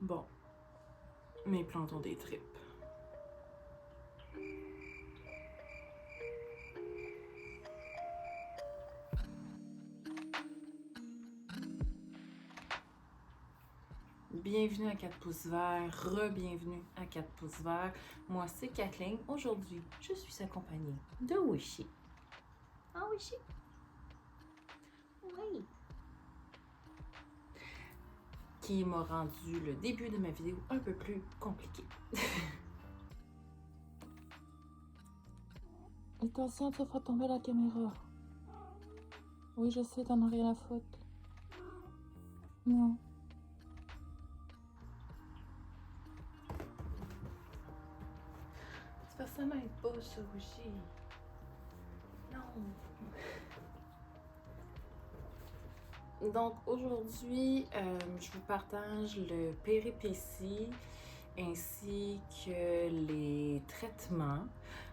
Bon, mes plantes ont des tripes. Bienvenue à 4 pouces verts, re-bienvenue à 4 pouces verts. Moi, c'est Kathleen. Aujourd'hui, je suis accompagnée de Wishy. Ah, Wishy? Oui. Qui m'a rendu le début de ma vidéo un peu plus compliqué. Attention, tu feras tomber la caméra. Oui, je sais, t'en as rien à foutre. Non. Ça m'aide pas, ça, Wishy. Non. Donc aujourd'hui, je vous partage le péripétie ainsi que les traitements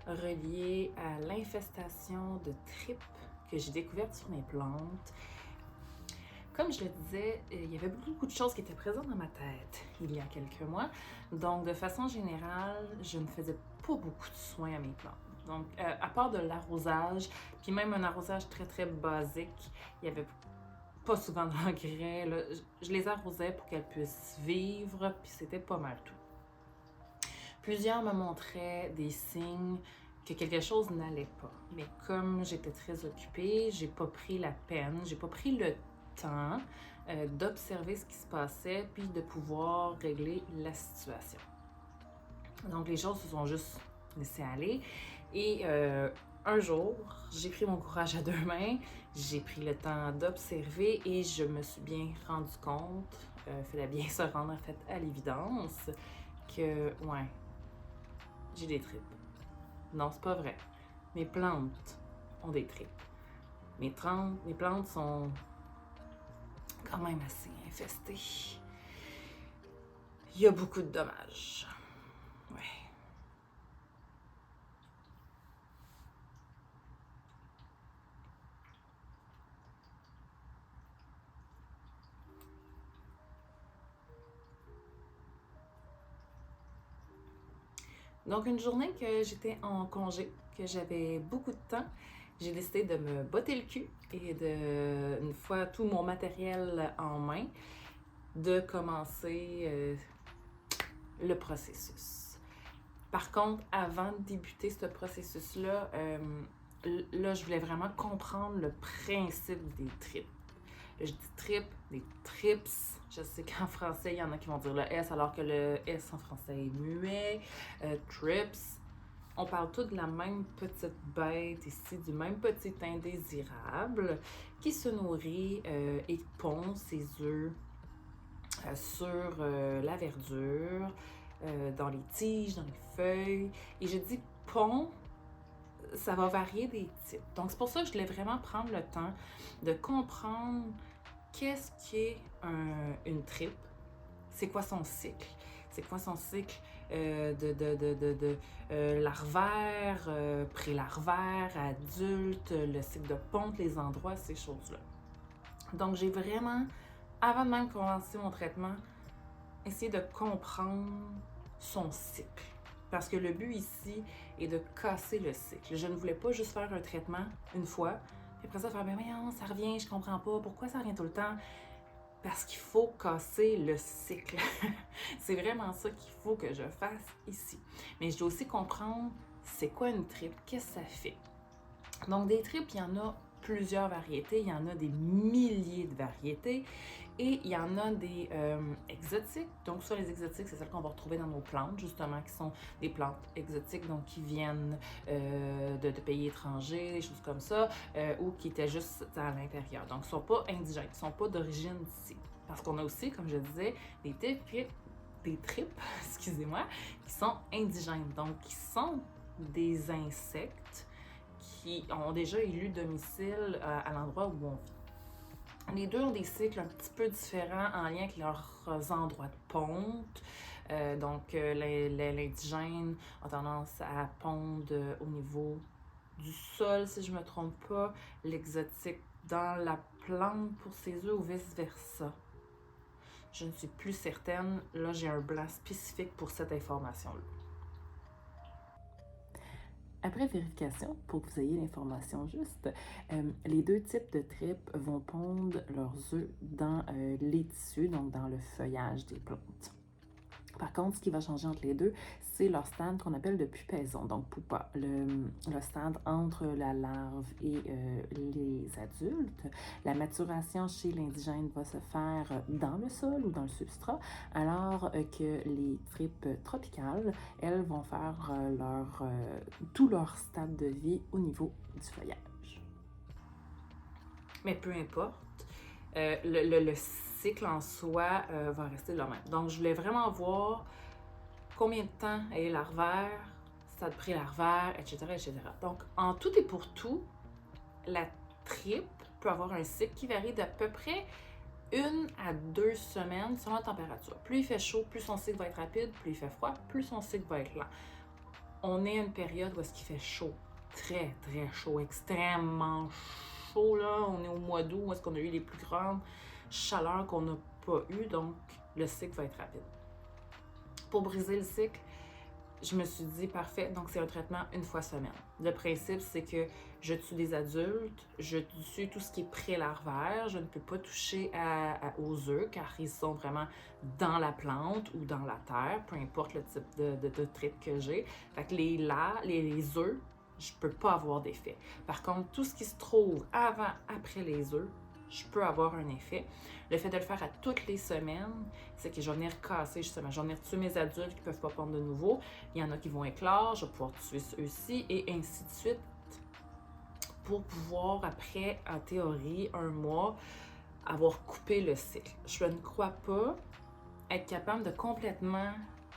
reliés à l'infestation de tripes que j'ai découvertes sur mes plantes. Comme je le disais, il y avait beaucoup de choses qui étaient présentes dans ma tête il y a quelques mois. Donc, de façon générale, je ne faisais pas beaucoup de soins à mes plantes. Donc, à part de l'arrosage, puis même un arrosage très, très basique, il y avait pas souvent d'engrais. Je les arrosais pour qu'elles puissent vivre, puis c'était pas mal tout. Plusieurs me montraient des signes que quelque chose n'allait pas. Mais comme j'étais très occupée, j'ai pas pris la peine, j'ai pas pris le temps d'observer ce qui se passait, puis de pouvoir régler la situation. Donc les choses se sont juste laissées aller. Et un jour, j'ai pris mon courage à deux mains, j'ai pris le temps d'observer et je me suis bien rendu compte, fallait bien se rendre en fait à l'évidence, que ouais, j'ai des tripes. Non, c'est pas vrai. Mes plantes ont des tripes. Mes plantes sont quand même assez infestées. Il y a beaucoup de dommages. Ouais. Donc, une journée que j'étais en congé, que j'avais beaucoup de temps, j'ai décidé de me botter le cul et de, une fois tout mon matériel en main, de commencer le processus. Par contre, avant de débuter ce processus-là, je voulais vraiment comprendre le principe des tripes. Je dis trip, des trips. Je sais qu'en français, il y en a qui vont dire le S alors que le S en français est muet. Trips. On parle tous de la même petite bête ici, du même petit indésirable qui se nourrit et pond ses œufs sur la verdure, dans les tiges, dans les feuilles. Et je dis pond, ça va varier des types. Donc, c'est pour ça que je voulais vraiment prendre le temps de comprendre qu'est-ce qu'est une tripe, c'est quoi son cycle, c'est quoi son cycle larvaire, pré-larvaire, adulte, le cycle de ponte, les endroits, ces choses-là. Donc, j'ai vraiment, avant de même commencer mon traitement, essayé de comprendre son cycle. Parce que le but ici est de casser le cycle. Je ne voulais pas juste faire un traitement une fois, puis après ça faire, ben voyons, ça revient, je comprends pas, pourquoi ça revient tout le temps? Parce qu'il faut casser le cycle. C'est vraiment ça qu'il faut que je fasse ici. Mais je dois aussi comprendre c'est quoi une tripe, qu'est-ce que ça fait. Donc des tripes, il y en a plusieurs variétés, il y en a des milliers de variétés et il y en a des exotiques. Donc ça, les exotiques, c'est celles qu'on va retrouver dans nos plantes, justement, qui sont des plantes exotiques, donc qui viennent de pays étrangers, des choses comme ça, ou qui étaient juste à l'intérieur. Donc, ils ne sont pas indigènes, ils ne sont pas d'origine d'ici. Parce qu'on a aussi, comme je disais, des tripes, excusez-moi, qui sont indigènes, donc qui sont des insectes qui ont déjà élu domicile à l'endroit où on vit. Les deux ont des cycles un petit peu différents en lien avec leurs endroits de ponte. L'indigène a tendance à pondre au niveau du sol, si je ne me trompe pas. L'exotique dans la plante pour ses œufs ou vice-versa. je ne suis plus certaine. Là, j'ai un blanc spécifique pour cette information-là. Après vérification, pour que vous ayez l'information juste, les deux types de tripes vont pondre leurs œufs dans les tissus, donc dans le feuillage des plantes. Par contre, ce qui va changer entre les deux, c'est leur stade qu'on appelle de pupaison, donc pupa, le stade entre la larve et les adultes. La maturation chez l'indigène va se faire dans le sol ou dans le substrat, alors que les tripes tropicales, elles vont faire tout leur stade de vie au niveau du feuillage. Mais peu importe, le cycle en soi va rester le même. Donc, je voulais vraiment voir combien de temps elle est larvaire, stade pré-larvaire, etc., etc. Donc, en tout et pour tout, la tripe peut avoir un cycle qui varie d'à peu près 1 à 2 semaines selon la température. Plus il fait chaud, plus son cycle va être rapide, plus il fait froid, plus son cycle va être lent. On est à une période où est-ce qu'il fait chaud, très, très chaud, extrêmement chaud, là. On est au mois d'août où est-ce qu'on a eu les plus grandes chaleurs qu'on n'a pas eues, donc le cycle va être rapide. Pour briser le cycle, je me suis dit, parfait, donc c'est un traitement une fois semaine. Le principe, c'est que je tue des adultes, je tue tout ce qui est pré-larvaire, je ne peux pas toucher aux œufs car ils sont vraiment dans la plante ou dans la terre, peu importe le type de trip que j'ai. Fait que les œufs, je peux pas avoir d'effet. Par contre, tout ce qui se trouve avant, après les œufs, je peux avoir un effet. Le fait de le faire à toutes les semaines, c'est que je vais venir casser justement, je vais venir tuer mes adultes qui ne peuvent pas pondre de nouveau. Il y en a qui vont éclore, je vais pouvoir tuer ceux-ci et ainsi de suite pour pouvoir après, en théorie, 1 mois, avoir coupé le cycle. Je ne crois pas être capable de complètement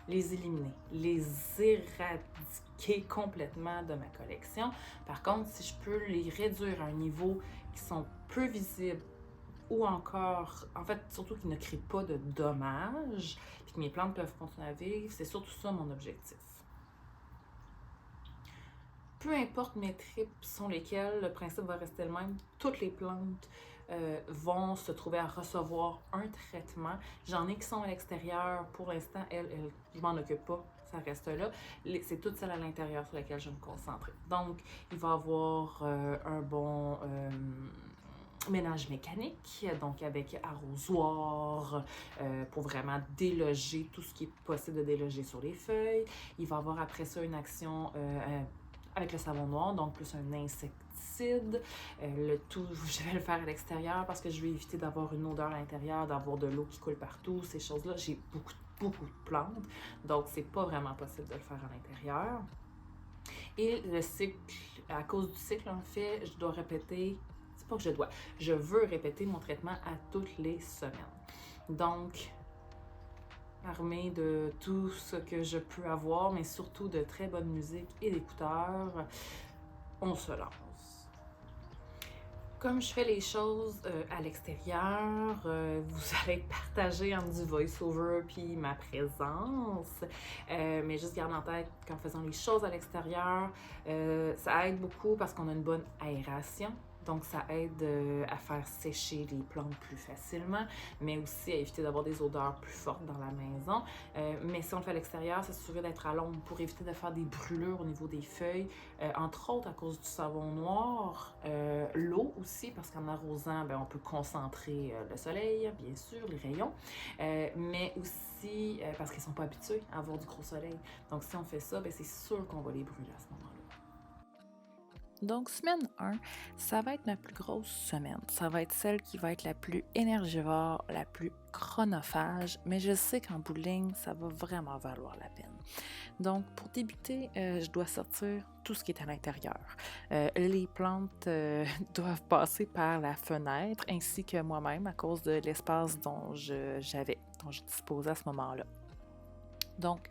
les éliminer, les éradiquer complètement de ma collection. Par contre, si je peux les réduire à un niveau qui sont peu visibles ou encore, en fait, surtout qu'ils ne créent pas de dommages, puis que mes plantes peuvent continuer à vivre, c'est surtout ça mon objectif. Peu importe mes tripes sont lesquelles, le principe va rester le même. Toutes les plantes vont se trouver à recevoir un traitement. J'en ai qui sont à l'extérieur. Pour l'instant, je m'en occupe pas. Ça reste là. C'est toutes celles à l'intérieur sur lesquelles je vais me concentrer. Donc, il va y avoir un bon ménage mécanique, donc avec arrosoir pour vraiment déloger tout ce qui est possible de déloger sur les feuilles. Il va y avoir après ça une action avec le savon noir, donc plus un insecticide. Le tout, je vais le faire à l'extérieur parce que je vais éviter d'avoir une odeur à l'intérieur, d'avoir de l'eau qui coule partout, ces choses-là. J'ai beaucoup de plantes, donc c'est pas vraiment possible de le faire à l'intérieur. Et le cycle, à cause du cycle, en fait, je dois répéter, c'est pas que je veux répéter mon traitement à toutes les semaines. Donc, armée de tout ce que je peux avoir, mais surtout de très bonne musique et d'écouteurs, on se lance. Comme je fais les choses à l'extérieur, vous allez être partagé entre du voice-over puis ma présence. Mais juste garde en tête qu'en faisant les choses à l'extérieur, ça aide beaucoup parce qu'on a une bonne aération. Donc, ça aide à faire sécher les plantes plus facilement, mais aussi à éviter d'avoir des odeurs plus fortes dans la maison. Mais si on le fait à l'extérieur, s'assurer d'être à l'ombre pour éviter de faire des brûlures au niveau des feuilles, entre autres à cause du savon noir. L'eau aussi, parce qu'en arrosant, on peut concentrer le soleil, bien sûr, les rayons, mais aussi parce qu'ils ne sont pas habitués à avoir du gros soleil. Donc, si on fait ça, c'est sûr qu'on va les brûler à ce moment-là. Donc, semaine 1, ça va être ma plus grosse semaine. Ça va être celle qui va être la plus énergivore, la plus chronophage, mais je sais qu'en bout de ligne, ça va vraiment valoir la peine. Donc, pour débuter, je dois sortir tout ce qui est à l'intérieur. Les plantes doivent passer par la fenêtre, ainsi que moi-même, à cause de l'espace dont je disposais à ce moment-là. Donc,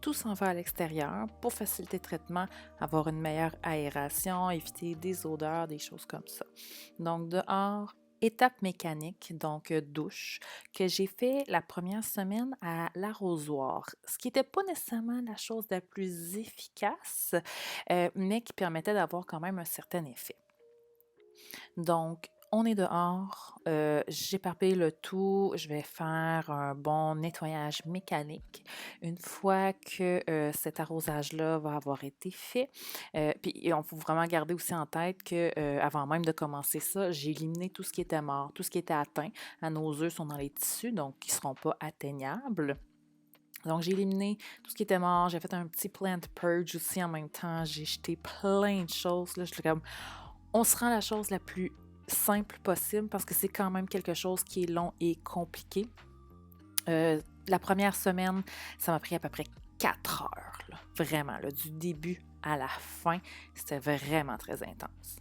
tout s'en va à l'extérieur pour faciliter le traitement, avoir une meilleure aération, éviter des odeurs, des choses comme ça. Donc, dehors, étape mécanique, donc douche, que j'ai fait la première semaine à l'arrosoir, ce qui n'était pas nécessairement la chose la plus efficace, mais qui permettait d'avoir quand même un certain effet. Donc, on est dehors, j'éparpille le tout, je vais faire un bon nettoyage mécanique. Une fois que cet arrosage-là va avoir été fait, puis on faut vraiment garder aussi en tête que avant même de commencer ça, j'ai éliminé tout ce qui était mort, tout ce qui était atteint. Nos œufs sont dans les tissus, donc ils ne seront pas atteignables. Donc, j'ai éliminé tout ce qui était mort. J'ai fait un petit plant purge aussi en même temps. J'ai jeté plein de choses. Là, j'étais comme, on se rend la chose la plus simple possible parce que c'est quand même quelque chose qui est long et compliqué. La première semaine, ça m'a pris à peu près 4 heures. Là. Vraiment, là, du début à la fin, c'était vraiment très intense.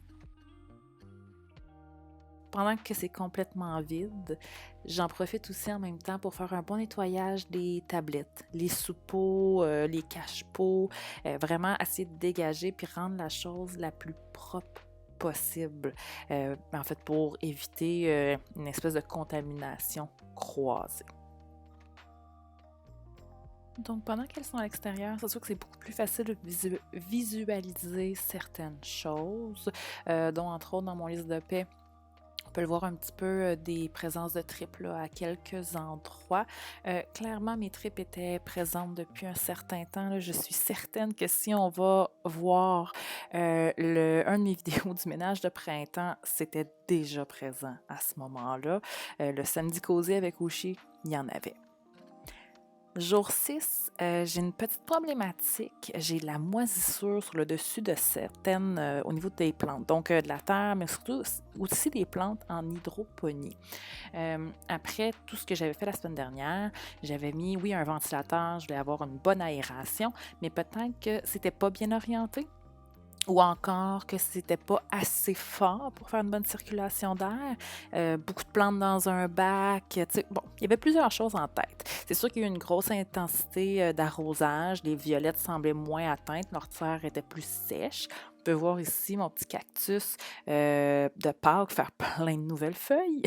Pendant que c'est complètement vide, j'en profite aussi en même temps pour faire un bon nettoyage des tablettes, les sous-pots, les cache-pots, vraiment essayer de dégager puis rendre la chose la plus propre possible, en fait pour éviter une espèce de contamination croisée. Donc, pendant qu'elles sont à l'extérieur, c'est sûr que c'est beaucoup plus facile de visualiser certaines choses, dont entre autres dans mon liste de paix, on peut le voir un petit peu des présences de tripes là, à quelques endroits. Clairement, mes tripes étaient présentes depuis un certain temps. Là. Je suis certaine que si on va voir un de mes vidéos du ménage de printemps, c'était déjà présent à ce moment-là. Le samedi causé avec Ushi, il y en avait. Jour 6, j'ai une petite problématique. J'ai de la moisissure sur le dessus de certaines, au niveau des plantes. Donc, de la terre, mais surtout aussi des plantes en hydroponie. Après tout ce que j'avais fait la semaine dernière, j'avais mis, oui, un ventilateur, je voulais avoir une bonne aération, mais peut-être que c'était pas bien orienté. Ou encore que c'était pas assez fort pour faire une bonne circulation d'air. Beaucoup de plantes dans un bac. Bon, il y avait plusieurs choses en tête. C'est sûr qu'il y a eu une grosse intensité d'arrosage. Les violettes semblaient moins atteintes. Leur terre était plus sèche. On peut voir ici mon petit cactus de Pâques faire plein de nouvelles feuilles.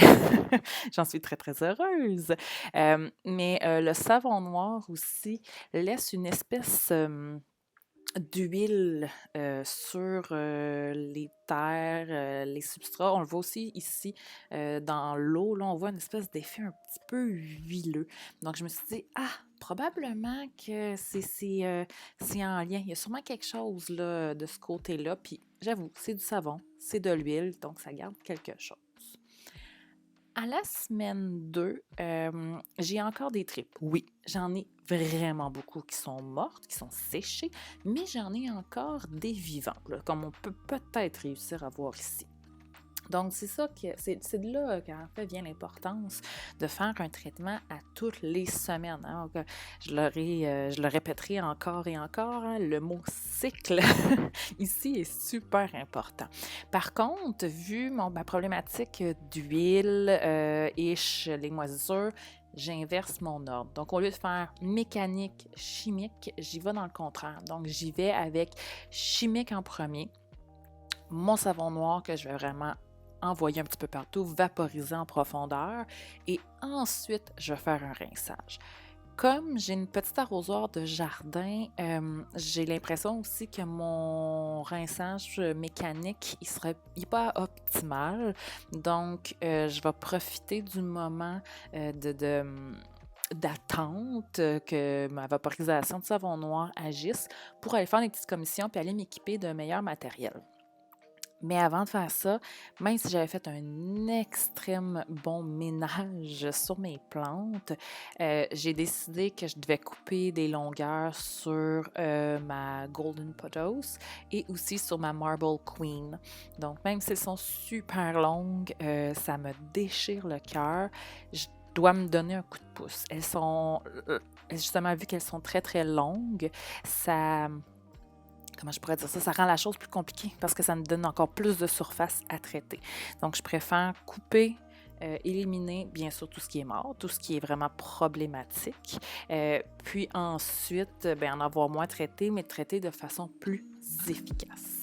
J'en suis très, très heureuse. Mais le savon noir aussi laisse une espèce d'huile sur les terres, les substrats. On le voit aussi ici dans l'eau. Là, on voit une espèce d'effet un petit peu huileux. Donc, je me suis dit, probablement que c'est en lien. Il y a sûrement quelque chose là, de ce côté-là. Puis, j'avoue, c'est du savon, c'est de l'huile, donc ça garde quelque chose. À la semaine 2, j'ai encore des tripes. Oui, j'en ai vraiment beaucoup qui sont mortes, qui sont séchées, mais j'en ai encore des vivantes, là, comme on peut peut-être réussir à voir ici. Donc, c'est ça que c'est de là qu'en fait vient l'importance de faire un traitement à toutes les semaines. Hein. Donc, je le répéterai encore et encore, hein, le mot cycle ici est super important. Par contre, vu ma problématique d'huile et les moisissures, j'inverse mon ordre. Donc, au lieu de faire mécanique, chimique, j'y vais dans le contraire. Donc, j'y vais avec chimique en premier, mon savon noir que je vais vraiment envoyer un petit peu partout, vaporiser en profondeur et ensuite, je vais faire un rinçage. Comme j'ai une petite arrosoir de jardin, j'ai l'impression aussi que mon rinçage mécanique, il n'est pas optimal. Donc, je vais profiter du moment d'attente que ma vaporisation de savon noir agisse pour aller faire des petites commissions puis aller m'équiper de meilleur matériel. Mais avant de faire ça, même si j'avais fait un extrême bon ménage sur mes plantes, j'ai décidé que je devais couper des longueurs sur ma Golden Pothos et aussi sur ma Marble Queen. Donc, même si elles sont super longues, ça me déchire le cœur. Je dois me donner un coup de pouce. Elles sont, justement, vu qu'elles sont très, très longues, comment je pourrais dire ça? Ça rend la chose plus compliquée parce que ça me donne encore plus de surface à traiter. Donc, je préfère couper, éliminer, bien sûr, tout ce qui est mort, tout ce qui est vraiment problématique. Puis ensuite, en avoir moins traité, mais traiter de façon plus efficace.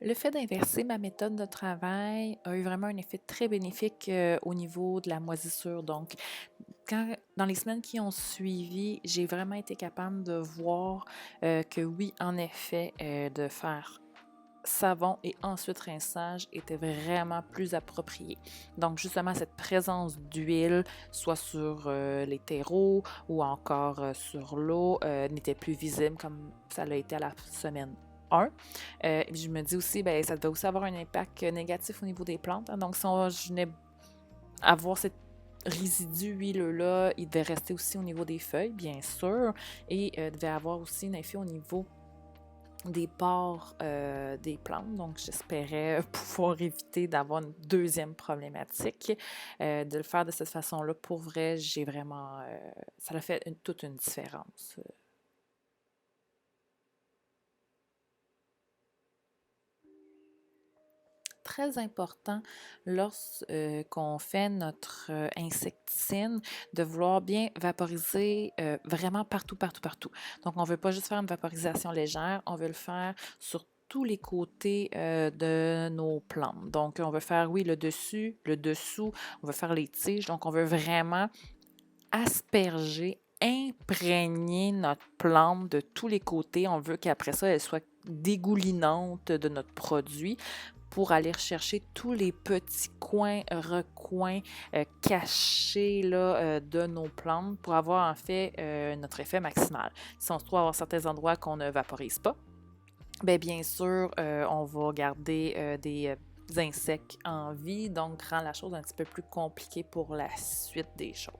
Le fait d'inverser ma méthode de travail a eu vraiment un effet très bénéfique au niveau de la moisissure. Donc, dans les semaines qui ont suivi, j'ai vraiment été capable de voir que oui, en effet, de faire savon et ensuite rinçage était vraiment plus approprié. Donc, justement, cette présence d'huile, soit sur les terreaux ou encore sur l'eau, n'était plus visible comme ça l'a été à la semaine 1. Je me dis aussi, ben, ça devait aussi avoir un impact négatif au niveau des plantes. Hein. Donc, si je venais avoir cette résidu huileux-là, il devait rester aussi au niveau des feuilles, bien sûr, et devait avoir aussi un effet au niveau des pores des plantes. Donc, j'espérais pouvoir éviter d'avoir une deuxième problématique. De le faire de cette façon-là, pour vrai, j'ai vraiment... ça a fait toute une différence. Très important lorsqu'on fait notre insecticide de vouloir bien vaporiser vraiment partout, partout, partout. Donc, on ne veut pas juste faire une vaporisation légère, on veut le faire sur tous les côtés de nos plantes. Donc, on veut faire, oui, le dessus, le dessous, on veut faire les tiges. Donc, on veut vraiment asperger, imprégner notre plante de tous les côtés. On veut qu'après ça, elle soit dégoulinante de notre produit pour aller rechercher tous les petits coins, recoins cachés là, de nos plantes pour avoir en fait notre effet maximal. Si on se trouve à avoir certains endroits qu'on ne vaporise pas, bien sûr, on va garder des insectes en vie, donc rend la chose un petit peu plus compliquée pour la suite des choses.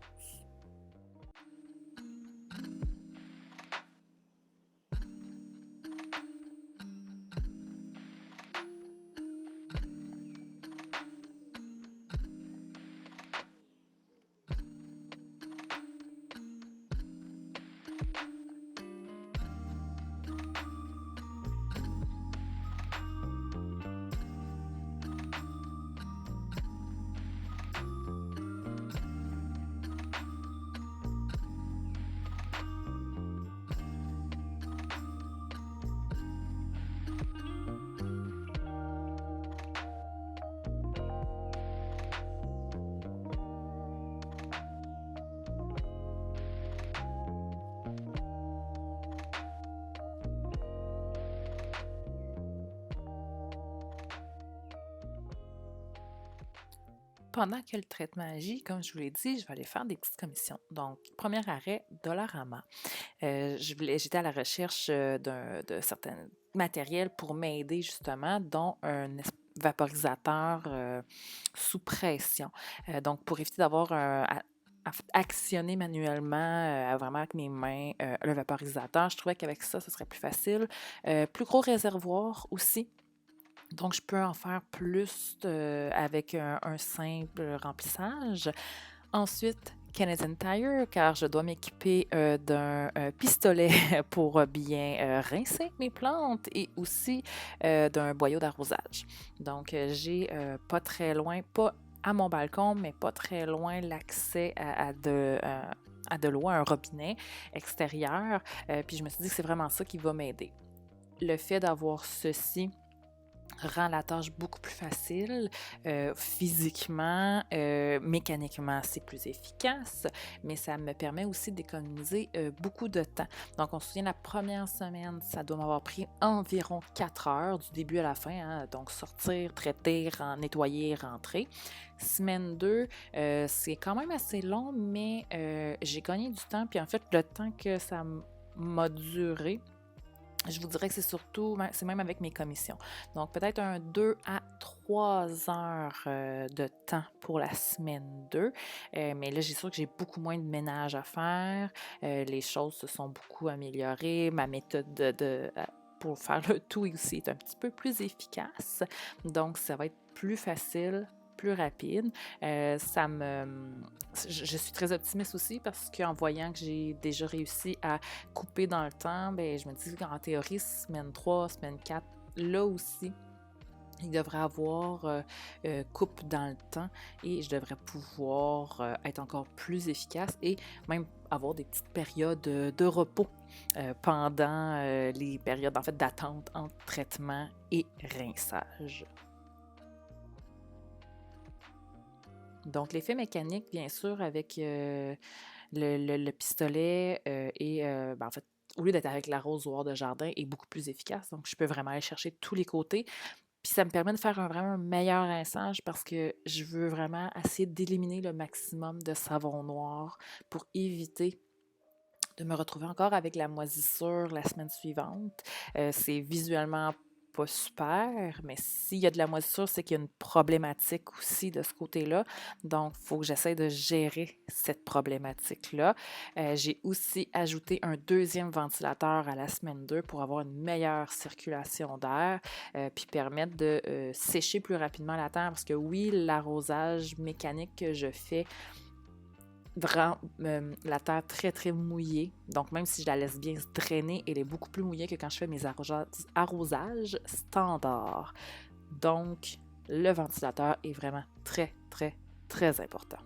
Pendant que le traitement agit, comme je vous l'ai dit, je vais aller faire des petites commissions. Donc, premier arrêt, Dollarama. J'étais à la recherche de certains matériels pour m'aider justement, dont un vaporisateur sous pression. Donc, pour éviter d'avoir à actionner manuellement, vraiment avec mes mains, le vaporisateur, je trouvais qu'avec ça, ce serait plus facile. Plus gros réservoir aussi. Donc, je peux en faire plus avec un simple remplissage. Ensuite, Canadian Tire, car je dois m'équiper d'un pistolet pour bien rincer mes plantes et aussi d'un boyau d'arrosage. Donc, j'ai pas très loin, pas à mon balcon, mais pas très loin l'accès à de l'eau, à un robinet extérieur. Puis je me suis dit que c'est vraiment ça qui va m'aider. Le fait d'avoir ceci rend la tâche beaucoup plus facile. Physiquement, mécaniquement, c'est plus efficace, mais ça me permet aussi d'économiser beaucoup de temps. Donc, on se souvient, la première semaine, ça doit m'avoir pris environ 4 heures du début à la fin. Hein, donc, sortir, traiter, nettoyer, rentrer. Semaine 2, c'est quand même assez long, mais j'ai gagné du temps. Puis en fait, le temps que ça m'a duré, je vous dirais que c'est surtout, c'est même avec mes commissions. Donc, peut-être un 2 à 3 heures de temps pour la semaine 2. Mais là, j'ai sûr que j'ai beaucoup moins de ménage à faire. Les choses se sont beaucoup améliorées. Ma méthode pour faire le tout aussi est un petit peu plus efficace. Donc, ça va être plus facile, plus rapide. Je suis très optimiste aussi parce qu'en voyant que j'ai déjà réussi à couper dans le temps, je me dis qu'en théorie, semaine 3, semaine 4, là aussi, Il devrait avoir coupe dans le temps et je devrais pouvoir être encore plus efficace et même avoir des petites périodes de repos pendant les périodes en fait d'attente entre traitement et rinçage. Donc, l'effet mécanique, bien sûr, avec le pistolet en fait, au lieu d'être avec l'arrosoir de jardin, est beaucoup plus efficace. Donc, je peux vraiment aller chercher tous les côtés. Puis ça me permet de faire vraiment un meilleur rinçage parce que je veux vraiment essayer d'éliminer le maximum de savon noir pour éviter de me retrouver encore avec la moisissure la semaine suivante. C'est visuellement pas super, mais s'il y a de la moisissure, c'est qu'il y a une problématique aussi de ce côté-là. Donc, il faut que j'essaie de gérer cette problématique-là. J'ai aussi ajouté un deuxième ventilateur à la semaine 2 pour avoir une meilleure circulation d'air, puis permettre de sécher plus rapidement la terre. Parce que oui, l'arrosage mécanique que je fais rend la terre très, très mouillée. Donc, même si je la laisse bien se drainer, elle est beaucoup plus mouillée que quand je fais mes arrosages standards. Donc, le ventilateur est vraiment très, très, très important.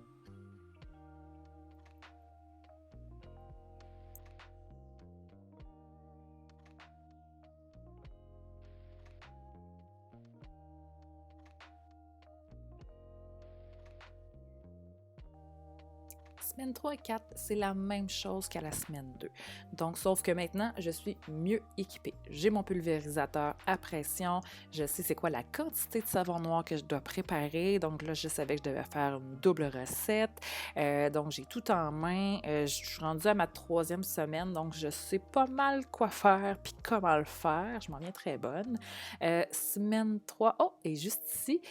Semaine 3 et 4, c'est la même chose qu'à la semaine 2. Donc, sauf que maintenant, je suis mieux équipée. J'ai mon pulvérisateur à pression. Je sais c'est quoi la quantité de savon noir que je dois préparer. Donc là, je savais que je devais faire une double recette. Donc, j'ai tout en main. Je suis rendue à ma 3e semaine. Donc, je sais pas mal quoi faire puis comment le faire. Je m'en viens très bonne. Semaine 3, oh, et juste ici,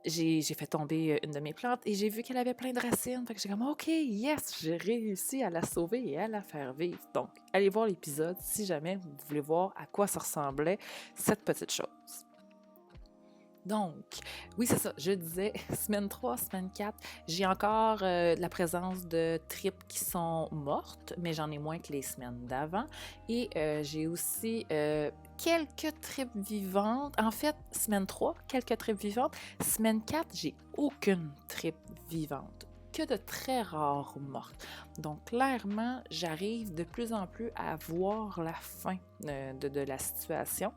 j'ai fait tomber une de mes plantes et j'ai vu qu'elle avait plein de racines. Fait que j'ai comme, OK, yes, j'ai réussi à la sauver et à la faire vivre. Donc, allez voir l'épisode si jamais vous voulez voir à quoi ça ressemblait, cette petite chose. Donc, oui, c'est ça, je disais, semaine 3, semaine 4, j'ai encore la présence de tripes qui sont mortes, mais j'en ai moins que les semaines d'avant. Et j'ai aussi quelques tripes vivantes. En fait, semaine 3, quelques tripes vivantes. Semaine 4, j'ai aucune tripe vivante, que de très rares mortes. Donc, clairement, j'arrive de plus en plus à voir la fin de la situation.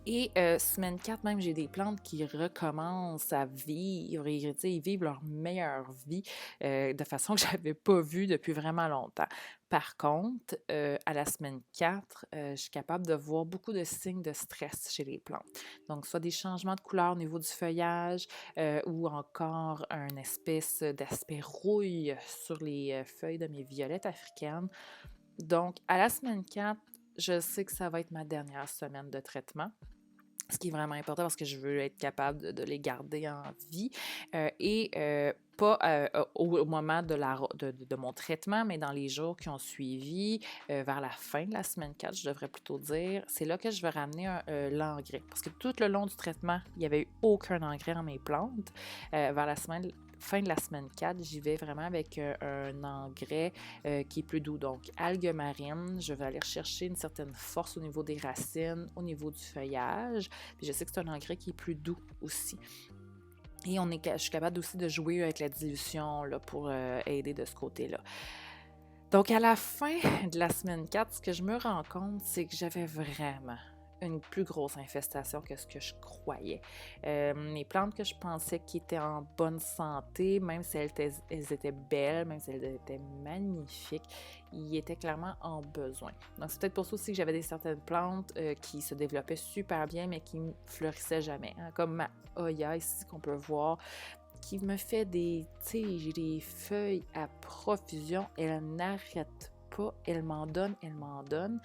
Et semaine 4, même, j'ai des plantes qui recommencent à vivre et ils vivent leur meilleure vie de façon que je n'avais pas vue depuis vraiment longtemps. Par contre, à la semaine 4, je suis capable de voir beaucoup de signes de stress chez les plantes. Donc, soit des changements de couleur au niveau du feuillage ou encore un espèce d'aspect rouille sur les feuilles de mes violettes africaines. Donc, à la semaine 4, je sais que ça va être ma dernière semaine de traitement. Ce qui est vraiment important parce que je veux être capable de les garder en vie pas au moment de mon traitement, mais dans les jours qui ont suivi, vers la fin de la semaine 4, je devrais plutôt dire, c'est là que je vais ramener l'engrais. Parce que tout le long du traitement, il n'y avait eu aucun engrais dans mes plantes. Vers la fin de la semaine 4, j'y vais vraiment avec un engrais qui est plus doux. Donc, algues marines, je vais aller chercher une certaine force au niveau des racines, au niveau du feuillage. Puis je sais que c'est un engrais qui est plus doux aussi. Et je suis capable aussi de jouer avec la dilution là, pour aider de ce côté-là. Donc, à la fin de la semaine 4, ce que je me rends compte, c'est que j'avais vraiment une plus grosse infestation que ce que je croyais. Les plantes que je pensais qui étaient en bonne santé, même si elles étaient belles, même si elles étaient magnifiques, ils étaient clairement en besoin. Donc, c'est peut-être pour ça aussi que j'avais certaines plantes qui se développaient super bien, mais qui ne fleurissaient jamais. Hein, comme ma Oya ici, qu'on peut voir, qui me fait des tiges, des feuilles à profusion. Elle n'arrête pas. Elle m'en donne, elle m'en donne.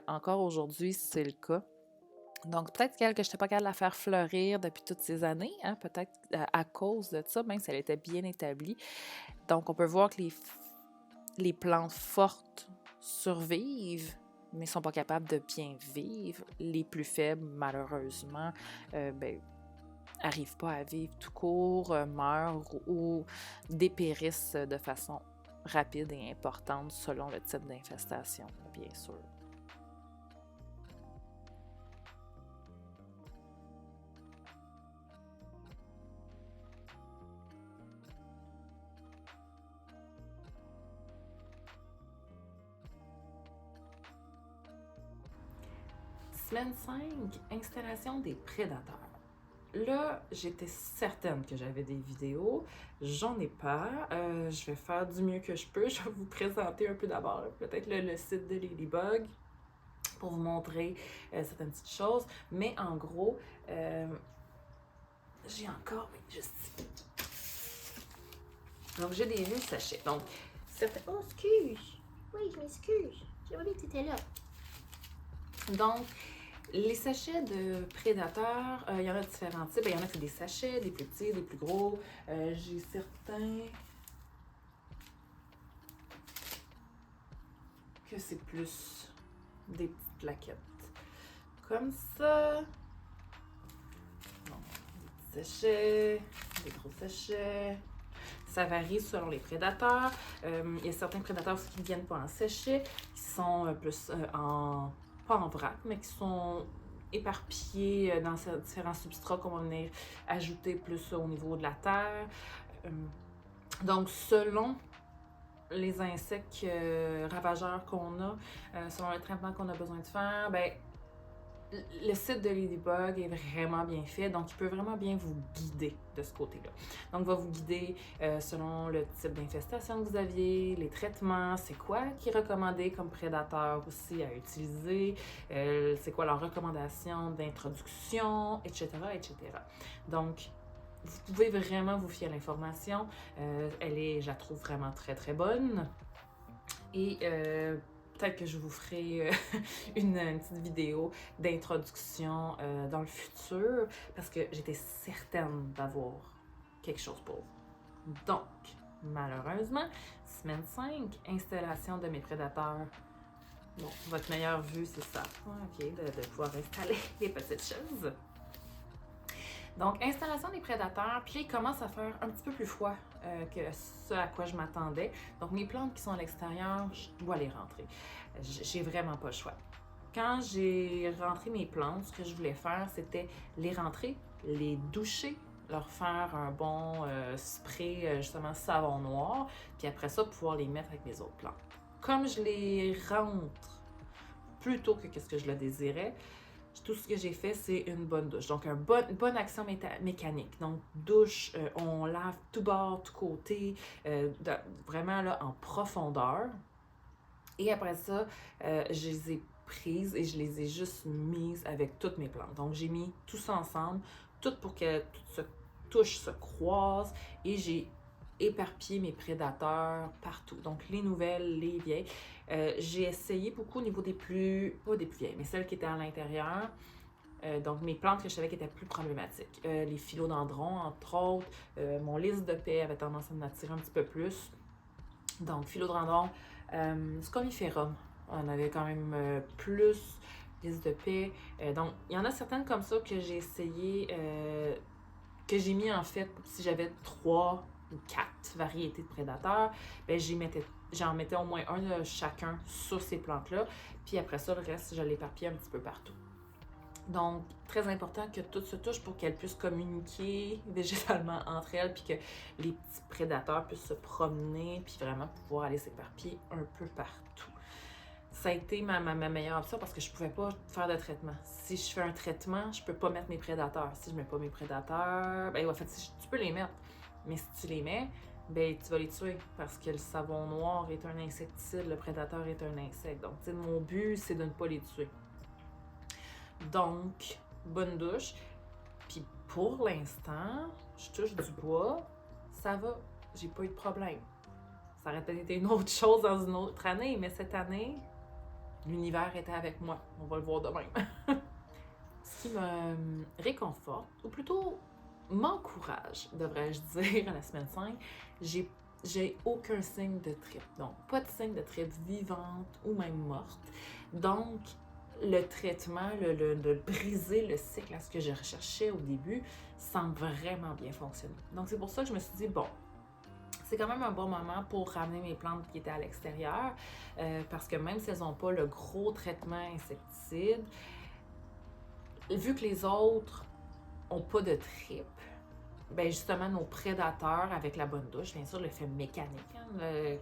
Encore aujourd'hui, c'est le cas. Donc, peut-être qu'elle, que je n'étais pas capable de la faire fleurir depuis toutes ces années, hein, peut-être à cause de ça, même si elle était bien établie. Donc, on peut voir que les plantes fortes survivent, mais ne sont pas capables de bien vivre. Les plus faibles, malheureusement, n'arrivent pas à vivre tout court, meurent ou dépérissent de façon rapide et importante selon le type d'infestation, bien sûr. Semaine 5, installation des prédateurs. Là, j'étais certaine que j'avais des vidéos. J'en ai pas. Je vais faire du mieux que je peux. Je vais vous présenter un peu d'abord, peut-être le site de Ladybug pour vous montrer certaines petites choses. Mais en gros, j'ai encore, oui, juste ici. Donc, j'ai des vieux sachets. Donc, certains... Oh, excuse. Oui, je m'excuse. J'ai oublié que tu étais là. Donc, les sachets de prédateurs, il y en a différents types. Il y en a qui sont des sachets, des plus petits, des plus gros. J'ai certains que c'est plus des petites plaquettes. Comme ça. Bon, des petits sachets, des gros sachets. Ça varie selon les prédateurs. Il y a certains prédateurs aussi qui ne viennent pas en sachet, qui sont plus pas en vrac, mais qui sont éparpillés dans différents substrats qu'on va venir ajouter plus au niveau de la terre. Donc, selon les insectes ravageurs qu'on a, selon le traitement qu'on a besoin de faire, ben, le site de Ladybug est vraiment bien fait, donc il peut vraiment bien vous guider de ce côté-là. Donc, il va vous guider selon le type d'infestation que vous aviez, les traitements, c'est quoi qui est recommandé comme prédateur aussi à utiliser, c'est quoi leur recommandation d'introduction, etc., etc. Donc, vous pouvez vraiment vous fier à l'information. Je la trouve vraiment très, très bonne. Et peut-être que je vous ferai une petite vidéo d'introduction dans le futur parce que j'étais certaine d'avoir quelque chose pour vous. Donc, malheureusement, semaine 5, installation de mes prédateurs. Bon, votre meilleure vue, c'est ça. OK, de pouvoir installer les petites choses. Donc, installation des prédateurs, puis là, il commence à faire un petit peu plus froid que ce à quoi je m'attendais. Donc, mes plantes qui sont à l'extérieur, je dois les rentrer. J'ai vraiment pas le choix. Quand j'ai rentré mes plantes, ce que je voulais faire, c'était les rentrer, les doucher, leur faire un bon spray, justement, savon noir, puis après ça, pouvoir les mettre avec mes autres plantes. Comme je les rentre plus tôt que ce que je le désirais, tout ce que j'ai fait, c'est une bonne douche. Donc, une bonne action mécanique. Donc, douche, on lave tout bord, tout côté, vraiment là en profondeur. Et après ça, je les ai prises et je les ai juste mises avec toutes mes plantes. Donc, j'ai mis tout ça ensemble, tout pour que toutes se touchent, se croisent, et j'ai éparpillé mes prédateurs partout. Donc, les nouvelles, les vieilles. J'ai essayé beaucoup au niveau pas des plus vieilles, mais celles qui étaient à l'intérieur. Donc, mes plantes que je savais qui étaient plus problématiques. Les philodendrons, entre autres. Mon lys de paix avait tendance à m'attirer un petit peu plus. Donc, philodendron, scomiferum. On avait quand même plus lys de paix. Donc, il y en a certaines comme ça que j'ai essayé, que j'ai mis en fait, si j'avais 3 ou 4 variétés de prédateurs, ben j'en mettais au moins un de chacun sur ces plantes-là. Puis après ça, le reste, je l'éparpillais un petit peu partout. Donc, très important que tout se touche pour qu'elles puissent communiquer végétalement entre elles, puis que les petits prédateurs puissent se promener, puis vraiment pouvoir aller s'éparpiller un peu partout. Ça a été ma meilleure option parce que je pouvais pas faire de traitement. Si je fais un traitement, je peux pas mettre mes prédateurs. Si je mets pas mes prédateurs, ben en fait, tu peux les mettre, mais si tu les mets, ben tu vas les tuer parce que le savon noir est un insecticide, le prédateur est un insecte. Donc, mon but, c'est de ne pas les tuer. Donc, bonne douche. Puis pour l'instant, je touche du bois, ça va, j'ai pas eu de problème. Ça aurait peut-être été une autre chose dans une autre année, mais cette année, l'univers était avec moi. On va le voir demain. Ce qui me réconforte, ou plutôt m'encourage, devrais-je dire, à la semaine 5, j'ai aucun signe de tripe. Donc, pas de signe de tripe vivante ou même morte. Donc, le traitement, de briser le cycle à ce que je recherchais au début, semble vraiment bien fonctionner. Donc, c'est pour ça que je me suis dit, bon, c'est quand même un bon moment pour ramener mes plantes qui étaient à l'extérieur, parce que même si elles n'ont pas le gros traitement insecticide, vu que les autres n'ont pas de tripe, ben justement, nos prédateurs, avec la bonne douche, bien sûr, l'effet mécanique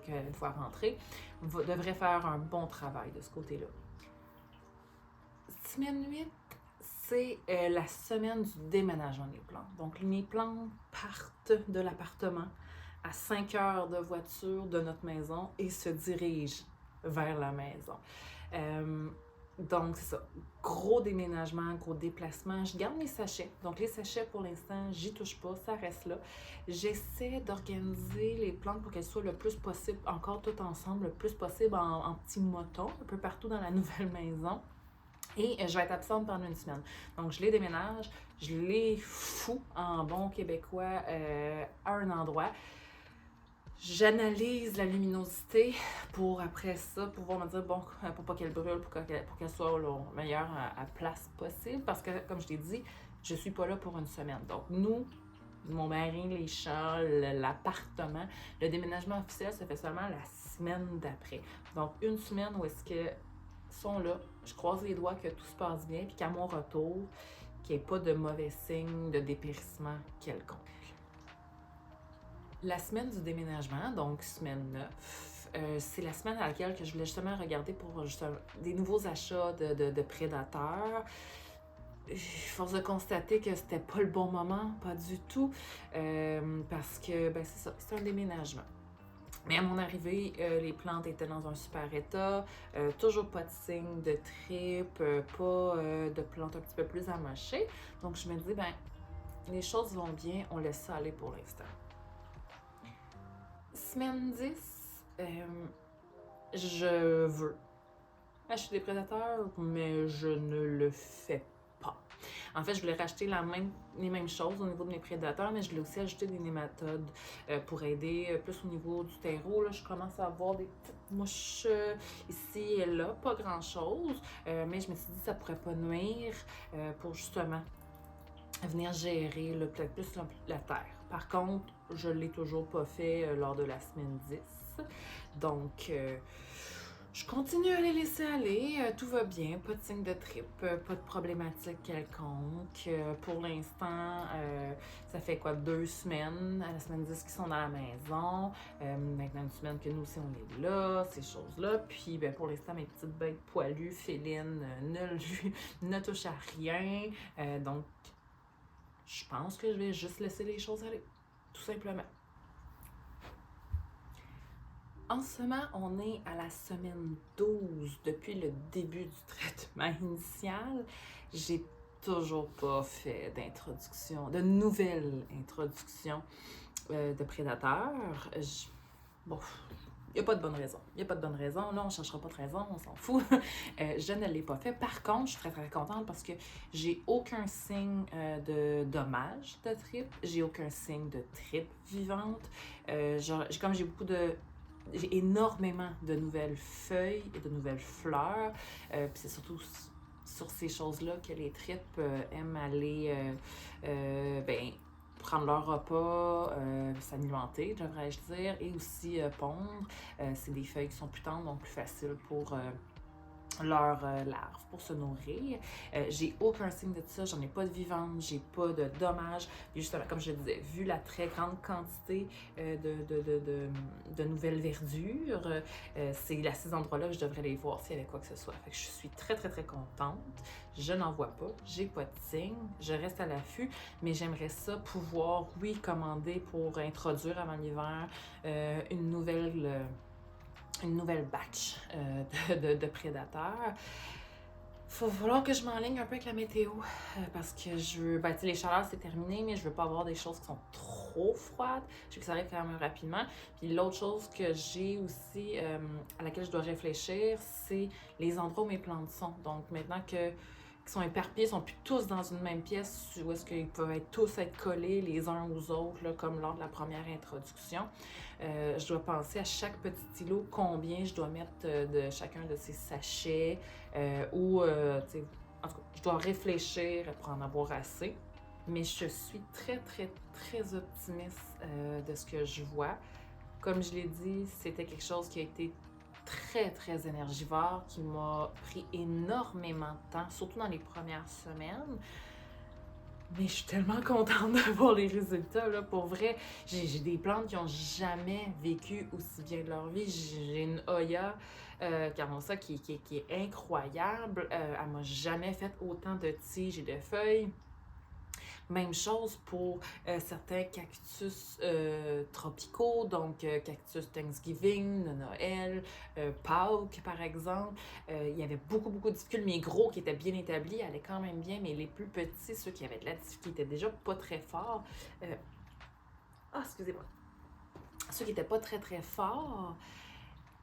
qu'une fois rentré, devrait faire un bon travail de ce côté-là. Semaine 8, c'est la semaine du déménagement des plantes. Donc, mes plantes partent de l'appartement à 5 heures de voiture de notre maison et se dirigent vers la maison. Donc, c'est ça. Gros déménagement, gros déplacement. Je garde mes sachets. Donc, les sachets, pour l'instant, j'y touche pas. Ça reste là. J'essaie d'organiser les plantes pour qu'elles soient le plus possible, encore toutes ensemble, le plus possible en petits motons, un peu partout dans la nouvelle maison. Et je vais être absente pendant une semaine. Donc, je les déménage, je les fous en bon québécois à un endroit. J'analyse la luminosité pour, après ça, pouvoir me dire, bon, pour pas qu'elle brûle, pour qu'elle soit le meilleure à place possible. Parce que, comme je t'ai dit, je suis pas là pour une semaine. Donc, nous, mon mari, les chats, l'appartement, le déménagement officiel se fait seulement la semaine d'après. Donc, une semaine où est-ce que sont là, je croise les doigts que tout se passe bien, puis qu'à mon retour, qu'il n'y ait pas de mauvais signes de dépérissement quelconque. La semaine du déménagement, donc semaine 9, c'est la semaine à laquelle que je voulais justement regarder pour des nouveaux achats de prédateurs. Force de constater que c'était pas le bon moment, pas du tout, parce que, ben c'est ça, c'est un déménagement. Mais à mon arrivée, les plantes étaient dans un super état, toujours pas de signe de tripe, pas de plantes un petit peu plus amochées. Donc je me dis, ben, les choses vont bien, on laisse ça aller pour l'instant. Semaine 10, je veux acheter des prédateurs, mais je ne le fais pas. En fait, je voulais racheter les mêmes choses au niveau de mes prédateurs, mais je voulais aussi ajouter des nématodes pour aider plus au niveau du terreau. Là, je commence à avoir des petites mouches ici et là, pas grand-chose, mais je me suis dit que ça pourrait pas nuire pour justement venir gérer peut-être plus la terre. Par contre, je ne l'ai toujours pas fait lors de la semaine 10. Donc, je continue à les laisser aller. Tout va bien, pas de signe de tripe, pas de problématique quelconque. Pour l'instant, ça fait 2 semaines, à la semaine 10 qu'ils sont dans la maison. Maintenant, une semaine que nous aussi, on est là, ces choses-là. Puis, ben, pour l'instant, mes petites bêtes poilues, félines, ne touchent à rien. Donc, je pense que je vais juste laisser les choses aller, tout simplement. En ce moment, on est à la semaine 12 depuis le début du traitement initial. J'ai toujours pas fait de nouvelle introduction de prédateurs. Bon, il n'y a pas de bonne raison. Il n'y a pas de bonne raison. Là, on ne cherchera pas de raison, on s'en fout. Je ne l'ai pas fait. Par contre, je suis très, très contente parce que j'ai aucun signe de dommage de tripe. J'ai aucun signe de tripe vivante. J'ai énormément de nouvelles feuilles et de nouvelles fleurs. Puis c'est surtout sur ces choses-là que les tripes aiment aller prendre leur repas, s'alimenter, devrais-je dire, et aussi pondre. C'est des feuilles qui sont plus tendres, donc plus faciles pour leurs larves pour se nourrir. J'ai aucun signe de ça, j'en ai pas de vivante, j'ai pas de dommages. Et justement, comme je le disais, vu la très grande quantité de nouvelles verdures, c'est à ces endroits-là que je devrais les voir s'il y avait quoi que ce soit. Fait que je suis très, très, très contente. Je n'en vois pas, j'ai pas de signe, je reste à l'affût, mais j'aimerais ça pouvoir, oui, commander pour introduire avant l'hiver une nouvelle batch de prédateurs. Il va falloir que je m'enligne un peu avec la météo parce que je veux. Les chaleurs, c'est terminé, mais je veux pas avoir des choses qui sont trop froides. Je veux que ça arrive quand même rapidement. Puis l'autre chose que j'ai aussi, à laquelle je dois réfléchir, c'est les endroits où mes plantes sont. Donc maintenant qu'ils sont éparpillés, ils sont plus tous dans une même pièce où est-ce qu'ils peuvent tous être collés les uns aux autres, là, comme lors de la première introduction. Je dois penser à chaque petit îlot combien je dois mettre de chacun de ces sachets en tout cas, je dois réfléchir pour en avoir assez. Mais je suis très, très, très optimiste de ce que je vois. Comme je l'ai dit, c'était quelque chose qui a été très, très énergivore, qui m'a pris énormément de temps, surtout dans les premières semaines. Mais je suis tellement contente de voir les résultats, là. Pour vrai, j'ai des plantes qui n'ont jamais vécu aussi bien de leur vie. J'ai une Hoya Carmosa qui est incroyable. Elle m'a jamais fait autant de tiges et de feuilles. Même chose pour certains cactus tropicaux, donc cactus Thanksgiving, de Noël, Pâques par exemple. Il y avait beaucoup de difficultés. Mes gros qui étaient bien établis allaient quand même bien, mais les plus petits, ceux qui avaient de la difficulté, qui étaient déjà pas très forts. Excusez-moi. Ceux qui étaient pas très forts,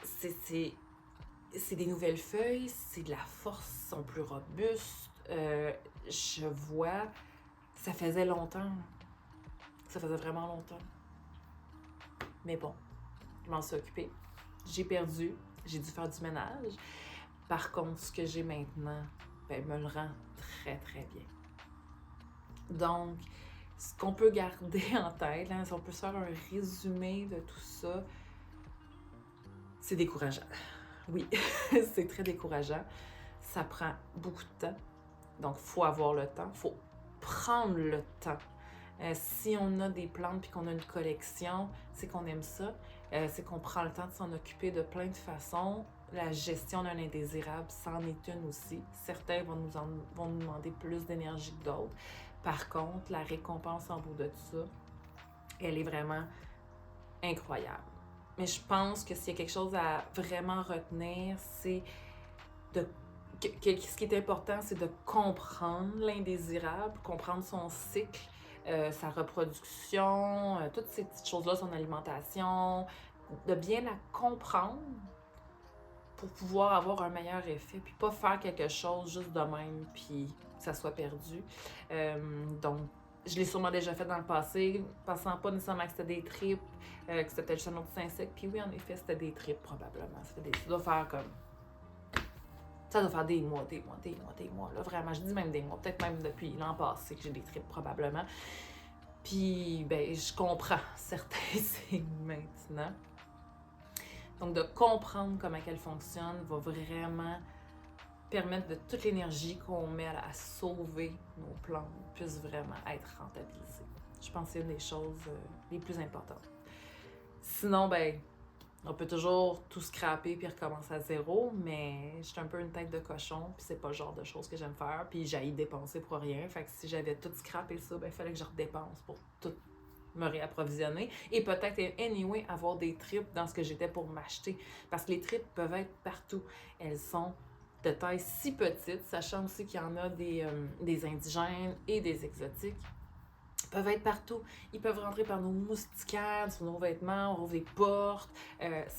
c'est des nouvelles feuilles, c'est de la force, ils sont plus robustes. Je vois. Ça faisait longtemps. Ça faisait vraiment longtemps. Mais bon, je m'en suis occupée. J'ai perdu. J'ai dû faire du ménage. Par contre, ce que j'ai maintenant, me le rend très bien. Donc, ce qu'on peut garder en tête, si on peut se faire un résumé de tout ça, c'est décourageant. Oui, c'est très décourageant. Ça prend beaucoup de temps. Donc, il faut avoir le temps. Il faut prendre le temps. Si on a des plantes puis qu'on a une collection, c'est qu'on aime ça. C'est qu'on prend le temps de s'en occuper de plein de façons. La gestion d'un indésirable, c'en est une aussi. Certains vont nous demander plus d'énergie que d'autres. Par contre, la récompense en bout de ça, elle est vraiment incroyable. Mais je pense que s'il y a quelque chose à vraiment retenir, c'est ce qui est important, c'est de comprendre l'indésirable, comprendre son cycle, sa reproduction, toutes ces petites choses-là, son alimentation, de bien la comprendre pour pouvoir avoir un meilleur effet, puis pas faire quelque chose juste de même, puis que ça soit perdu. Donc, je l'ai sûrement déjà fait dans le passé, pensant pas nécessairement que c'était des tripes, que c'était juste un autre insecte, puis oui, en effet, c'était des tripes, probablement. Ça doit faire comme... Ça doit faire des mois, là, vraiment. Je dis même des mois, peut-être même depuis l'an passé que j'ai des tripes, probablement. Puis, je comprends certains signes maintenant. Donc, de comprendre comment elle fonctionne va vraiment permettre de toute l'énergie qu'on met à sauver nos plantes puisse vraiment être rentabilisée. Je pense que c'est une des choses les plus importantes. Sinon, on peut toujours tout scraper puis recommencer à zéro, mais je suis un peu une tête de cochon, puis c'est pas le genre de choses que j'aime faire, puis j'haïs dépenser pour rien. Fait que si j'avais tout scrappé ça, il fallait que je redépense pour tout me réapprovisionner et peut-être, anyway, avoir des tripes dans ce que j'étais pour m'acheter. Parce que les tripes peuvent être partout. Elles sont de taille si petite, sachant aussi qu'il y en a des indigènes et des exotiques. Ils peuvent être partout. Ils peuvent rentrer par nos moustiquaires, sur nos vêtements, on ouvre les portes.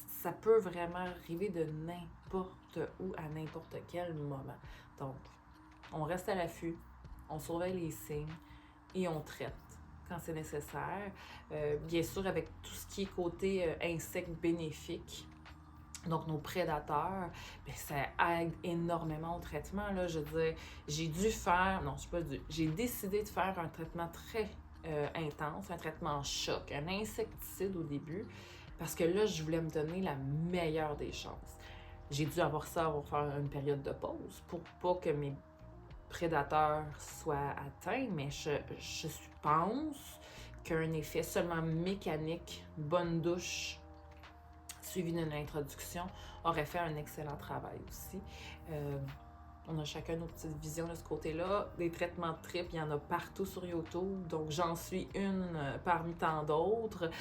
Ça peut vraiment arriver de n'importe où, à n'importe quel moment. Donc, on reste à l'affût, on surveille les signes et on traite quand c'est nécessaire. Bien sûr, avec tout ce qui est côté insectes bénéfiques, donc nos prédateurs, ça aide énormément au traitement. Là. Je veux dire, j'ai décidé de faire un traitement très intense, un traitement choc, un insecticide au début, parce que là, je voulais me donner la meilleure des chances. J'ai dû avoir faire une période de pause pour pas que mes prédateurs soient atteints, mais je pense qu'un effet seulement mécanique, bonne douche, suivi d'une introduction, aurait fait un excellent travail aussi. On a chacun nos petites visions de ce côté-là. Des traitements de tripes, il y en a partout sur YouTube, donc j'en suis une parmi tant d'autres.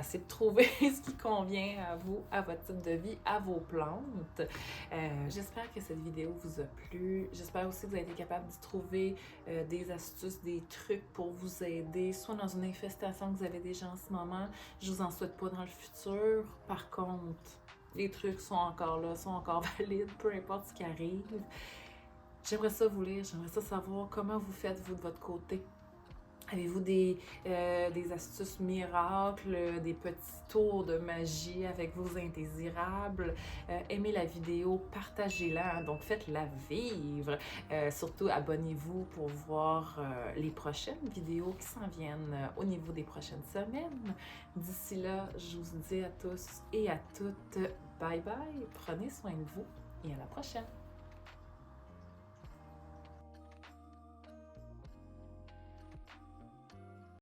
C'est de trouver ce qui convient à vous, à votre type de vie, à vos plantes. J'espère que cette vidéo vous a plu. J'espère aussi que vous avez été capable de trouver des astuces, des trucs pour vous aider, soit dans une infestation que vous avez déjà en ce moment. Je vous en souhaite pas dans le futur. Par contre, les trucs sont encore là, sont encore valides, peu importe ce qui arrive. J'aimerais ça vous lire, j'aimerais ça savoir comment vous faites, vous, de votre côté. Avez-vous des astuces miracles, des petits tours de magie avec vos indésirables? Aimez la vidéo, partagez-la, donc faites-la vivre. Surtout, abonnez-vous pour voir les prochaines vidéos qui s'en viennent au niveau des prochaines semaines. D'ici là, je vous dis à tous et à toutes, bye bye, prenez soin de vous et à la prochaine!